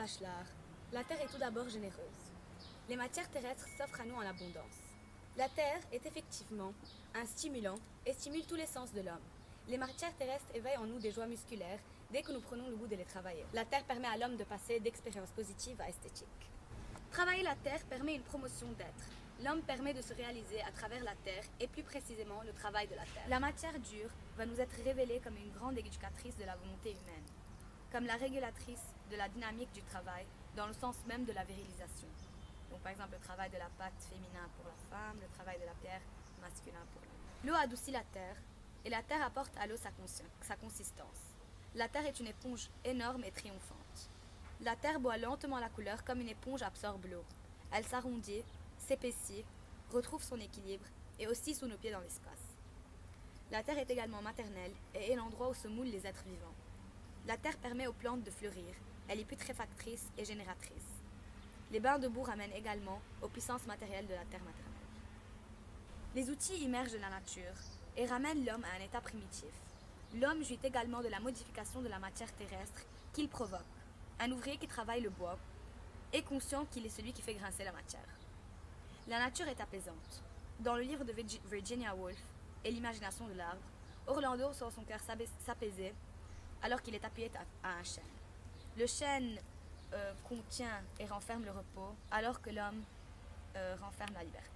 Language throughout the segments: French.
Bachelard, la Terre est tout d'abord généreuse. Les matières terrestres s'offrent à nous en abondance. La Terre est effectivement un stimulant et stimule tous les sens de l'homme. Les matières terrestres éveillent en nous des joies musculaires dès que nous prenons le goût de les travailler. La Terre permet à l'homme de passer d'expériences positives à esthétiques. Travailler la Terre permet une promotion d'être. L'homme permet de se réaliser à travers la Terre et plus précisément le travail de la Terre. La matière dure va nous être révélée comme une grande éducatrice de la volonté humaine, comme la régulatrice de la dynamique du travail dans le sens même de la virilisation. Donc par exemple le travail de la pâte féminin pour la femme, le travail de la pierre masculin pour l'homme. L'eau adoucit la terre et la terre apporte à l'eau sa consistance. La terre est une éponge énorme et triomphante. La terre boit lentement la couleur comme une éponge absorbe l'eau. Elle s'arrondit, s'épaissit, retrouve son équilibre et oscille sous nos pieds dans l'espace. La terre est également maternelle et est l'endroit où se moulent les êtres vivants. La terre permet aux plantes de fleurir, elle est putréfactrice et génératrice. Les bains de boue ramènent également aux puissances matérielles de la terre maternelle. Les outils immergent de la nature et ramènent l'homme à un état primitif. L'homme jouit également de la modification de la matière terrestre qu'il provoque. Un ouvrier qui travaille le bois est conscient qu'il est celui qui fait grincer la matière. La nature est apaisante. Dans le livre de Virginia Woolf et l'imagination de l'arbre, Orlando sent son cœur s'apaiser alors qu'il est appuyé à un chêne. Le chêne contient et renferme le repos, alors que l'homme renferme la liberté.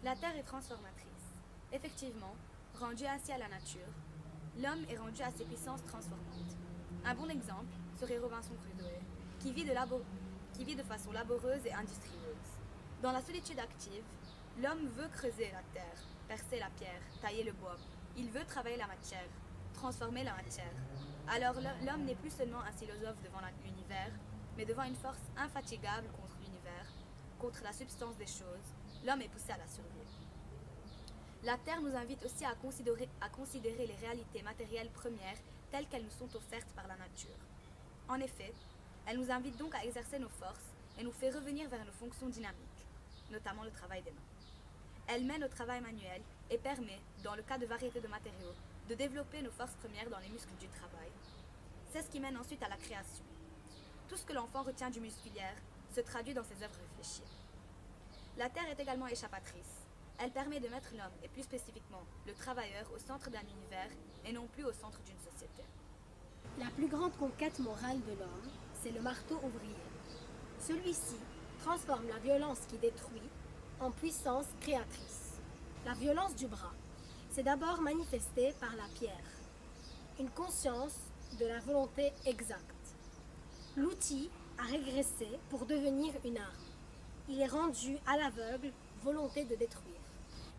La terre est transformatrice. Effectivement, rendu ainsi à la nature, l'homme est rendu à ses puissances transformantes. Un bon exemple serait Robinson Crusoe, qui vit de façon laboreuse et industrieuse. Dans la solitude active, l'homme veut creuser la terre, percer la pierre, tailler le bois. Il veut travailler la matière, transformer la matière. Alors l'homme n'est plus seulement un philosophe devant l'univers, mais devant une force infatigable contre l'univers, contre la substance des choses. L'homme est poussé à la survie. La Terre nous invite aussi à considérer les réalités matérielles premières telles qu'elles nous sont offertes par la nature. En effet, elle nous invite donc à exercer nos forces et nous fait revenir vers nos fonctions dynamiques, notamment le travail des mains. Elle mène au travail manuel et permet, dans le cas de variété de matériaux, de développer nos forces premières dans les muscles du travail. C'est ce qui mène ensuite à la création. Tout ce que l'enfant retient du musculaire se traduit dans ses œuvres réfléchies. La Terre est également échappatrice. Elle permet de mettre l'homme, et plus spécifiquement le travailleur, au centre d'un univers et non plus au centre d'une société. La plus grande conquête morale de l'homme, c'est le marteau ouvrier. Celui-ci transforme la violence qui détruit en puissance créatrice. La violence du bras, c'est d'abord manifesté par la pierre, une conscience de la volonté exacte. L'outil a régressé pour devenir une arme. Il est rendu à l'aveugle volonté de détruire.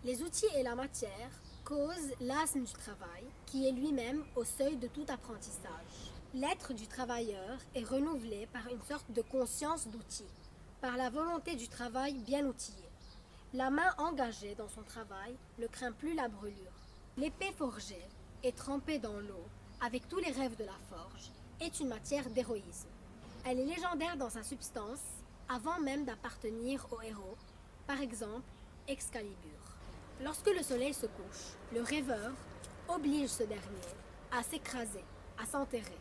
Les outils et la matière causent l'asthme du travail, qui est lui-même au seuil de tout apprentissage. L'être du travailleur est renouvelé par une sorte de conscience d'outil, par la volonté du travail bien outillé. La main engagée dans son travail ne craint plus la brûlure. L'épée forgée et trempée dans l'eau, avec tous les rêves de la forge, est une matière d'héroïsme. Elle est légendaire dans sa substance, avant même d'appartenir au héros, par exemple Excalibur. Lorsque le soleil se couche, le rêveur oblige ce dernier à s'écraser, à s'enterrer.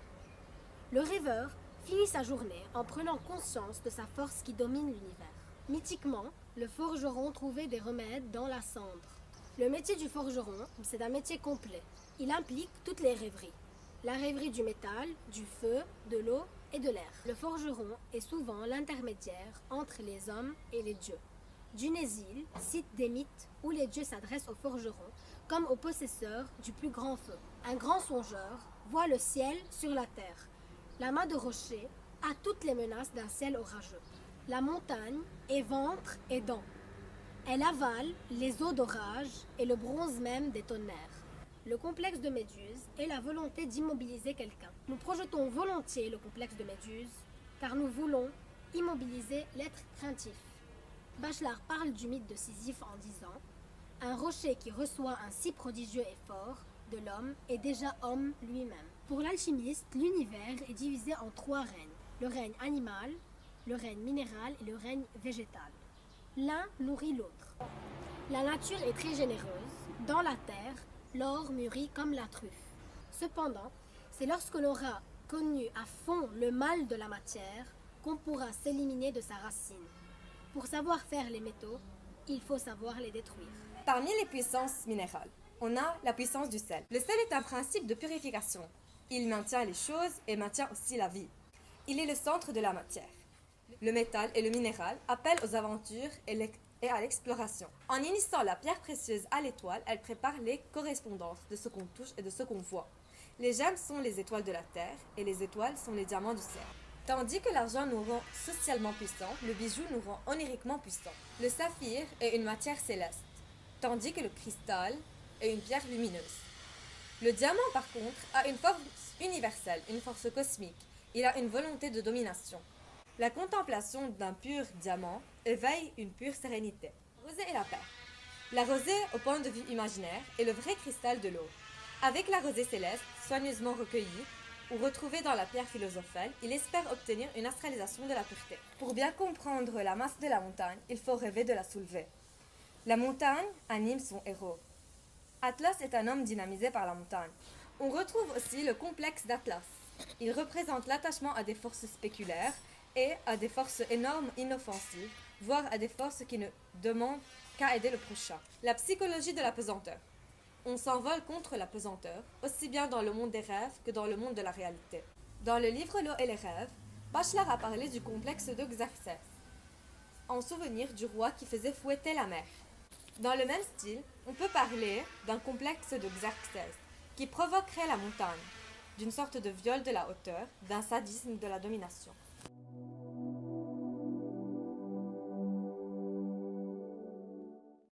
Le rêveur finit sa journée en prenant conscience de sa force qui domine l'univers. Mythiquement, le forgeron trouvait des remèdes dans la cendre. Le métier du forgeron, c'est un métier complet. Il implique toutes les rêveries. La rêverie du métal, du feu, de l'eau et de l'air. Le forgeron est souvent l'intermédiaire entre les hommes et les dieux. Dunézil cite des mythes où les dieux s'adressent aux forgerons comme aux possesseurs du plus grand feu. Un grand songeur voit le ciel sur la terre. La main de rocher a toutes les menaces d'un ciel orageux. La montagne est ventre et dents. Elle avale les eaux d'orage et le bronze même des tonnerres. Le complexe de Méduse est la volonté d'immobiliser quelqu'un. Nous projetons volontiers le complexe de Méduse car nous voulons immobiliser l'être craintif. Bachelard parle du mythe de Sisyphe en disant « Un rocher qui reçoit un si prodigieux effort de l'homme est déjà homme lui-même ». Pour l'alchimiste, l'univers est divisé en 3 règnes. Le règne animal, le règne minéral et le règne végétal. L'un nourrit l'autre. La nature est très généreuse. Dans la terre, l'or mûrit comme la truffe. Cependant, c'est lorsque l'aura connu à fond le mal de la matière qu'on pourra s'éliminer de sa racine. Pour savoir faire les métaux, il faut savoir les détruire. Parmi les puissances minérales, on a la puissance du sel. Le sel est un principe de purification. Il maintient les choses et maintient aussi la vie. Il est le centre de la matière. Le métal et le minéral appellent aux aventures et à l'exploration. En initiant la pierre précieuse à l'étoile, elle prépare les correspondances de ce qu'on touche et de ce qu'on voit. Les gemmes sont les étoiles de la terre et les étoiles sont les diamants du ciel. Tandis que l'argent nous rend socialement puissants, le bijou nous rend oniriquement puissants. Le saphir est une matière céleste, tandis que le cristal est une pierre lumineuse. Le diamant, par contre, a une force universelle, une force cosmique. Il a une volonté de domination. La contemplation d'un pur diamant éveille une pure sérénité. La rosée et la perle. La rosée, au point de vue imaginaire, est le vrai cristal de l'eau. Avec la rosée céleste, soigneusement recueillie, ou retrouvée dans la pierre philosophale, il espère obtenir une astralisation de la pureté. Pour bien comprendre la masse de la montagne, il faut rêver de la soulever. La montagne anime son héros. Atlas est un homme dynamisé par la montagne. On retrouve aussi le complexe d'Atlas. Il représente l'attachement à des forces spéculaires et à des forces énormes inoffensives, voire à des forces qui ne demandent qu'à aider le prochain. La psychologie de la pesanteur. On s'envole contre la pesanteur, aussi bien dans le monde des rêves que dans le monde de la réalité. Dans le livre L'eau et les rêves, Bachelard a parlé du complexe de Xerxès, en souvenir du roi qui faisait fouetter la mer. Dans le même style, on peut parler d'un complexe de Xerxès, qui provoquerait la montagne, d'une sorte de viol de la hauteur, d'un sadisme de la domination.